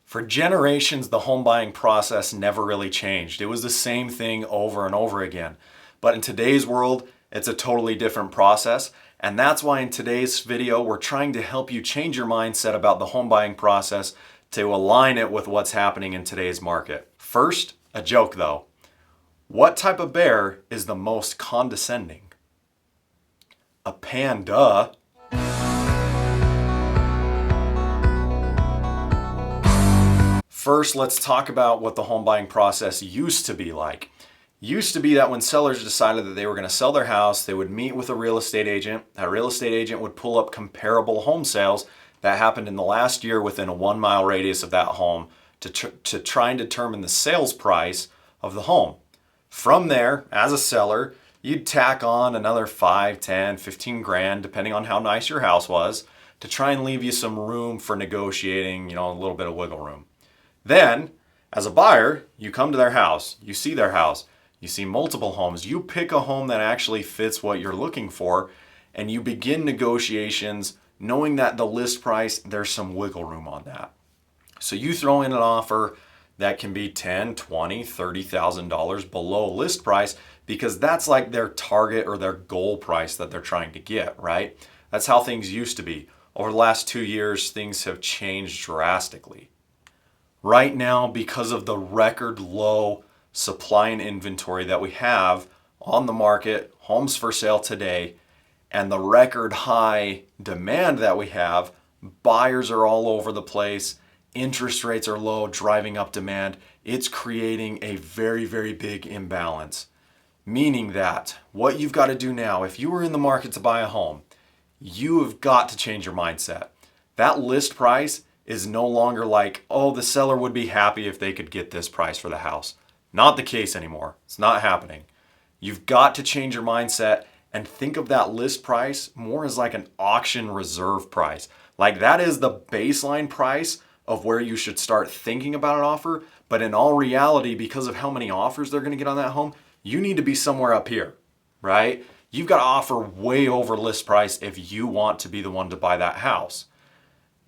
For generations, the home buying process never really changed. It was the same thing over and over again. But in today's world, it's a totally different process. And that's why in today's video, we're trying to help you change your mindset about the home buying process to align it with what's happening in today's market. First, a joke though. What type of bear is the most condescending? A panda. First, let's talk about what the home buying process used to be like. Used to be that when sellers decided that they were going to sell their house, they would meet with a real estate agent. That real estate agent would pull up comparable home sales that happened in the last year within a 1 mile radius of that home to try and determine the sales price of the home. From there, as a seller, you'd tack on another 5, 10, 15 grand, depending on how nice your house was, to try and leave you some room for negotiating, a little bit of wiggle room. Then, as a buyer, you come to their house, you see their house, you see multiple homes, you pick a home that actually fits what you're looking for, and you begin negotiations knowing that the list price, there's some wiggle room on that. So you throw in an offer that can be $10,000, $20,000, $30,000 below list price because that's like their target or their goal price that they're trying to get, right? That's how things used to be. Over the last 2 years, things have changed drastically. Right now, because of the record low supply and inventory that we have on the market, homes for sale today, and the record high demand that we have, buyers are all over the place, interest rates are low, driving up demand. It's creating a very, very big imbalance. Meaning that what you've got to do now, if you were in the market to buy a home, you have got to change your mindset. That list price is no longer like, oh, the seller would be happy if they could get this price for the house. Not the case anymore. It's not happening. You've got to change your mindset and think of that list price more as like an auction reserve price. Like that is the baseline price of where you should start thinking about an offer. But in all reality, because of how many offers they're going to get on that home, you need to be somewhere up here, right? You've got to offer way over list price if you want to be the one to buy that house.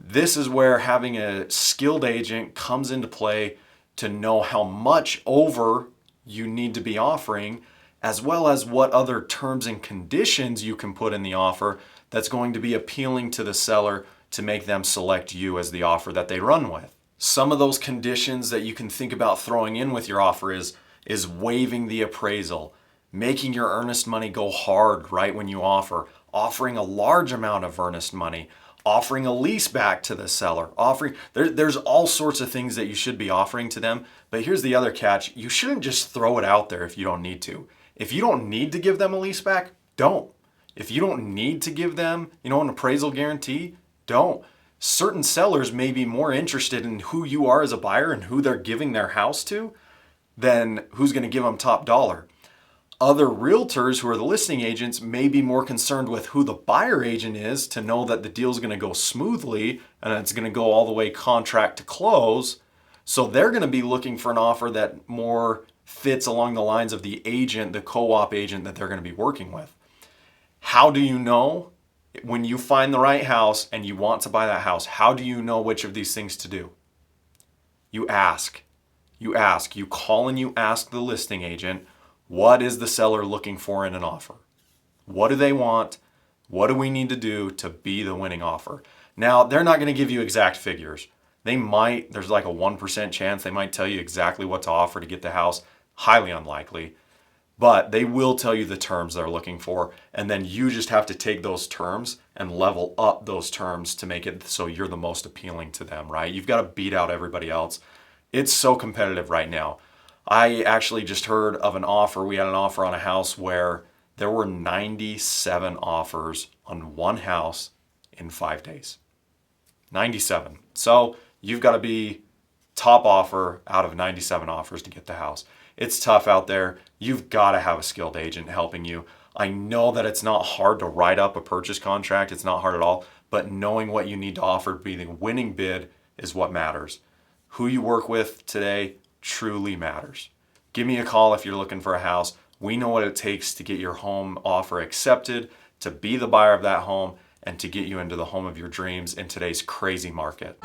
This is where having a skilled agent comes into play to know how much over you need to be offering, as well as what other terms and conditions you can put in the offer that's going to be appealing to the seller to make them select you as the offer that they run with. Some of those conditions that you can think about throwing in with your offer is waiving the appraisal, making your earnest money go hard right when you offer, offering a large amount of earnest money, offering a lease back to the seller, there's all sorts of things that you should be offering to them. But here's the other catch. You shouldn't just throw it out there if you don't need to. If you don't need to give them a lease back, don't. If you don't need to give them, an appraisal guarantee, don't. Certain sellers may be more interested in who you are as a buyer and who they're giving their house to than who's going to give them top dollar. Other realtors who are the listing agents may be more concerned with who the buyer agent is to know that the deal is going to go smoothly and it's going to go all the way contract to close. So they're going to be looking for an offer that more fits along the lines of the agent, the co-op agent that they're going to be working with. How do you know when you find the right house and you want to buy that house? How do you know which of these things to do? You ask. You call and you ask the listing agent, what is the seller looking for in an offer? What do they want? What do we need to do to be the winning offer? Now, they're not going to give you exact figures. There's like a 1% chance they might tell you exactly what to offer to get the house. Highly unlikely. But they will tell you the terms they're looking for. And then you just have to take those terms and level up those terms to make it so you're the most appealing to them, right? You've got to beat out everybody else. It's so competitive right now. I actually just heard of an offer. We had an offer on a house where there were 97 offers on one house in 5 days. 97. So you've got to be top offer out of 97 offers to get the house. It's tough out there. You've got to have a skilled agent helping you. I know that it's not hard to write up a purchase contract. It's not hard at all. But knowing what you need to offer to be the winning bid is what matters. Who you work with today truly matters. Give me a call if you're looking for a house. We know what it takes to get your home offer accepted, to be the buyer of that home, and to get you into the home of your dreams in today's crazy market.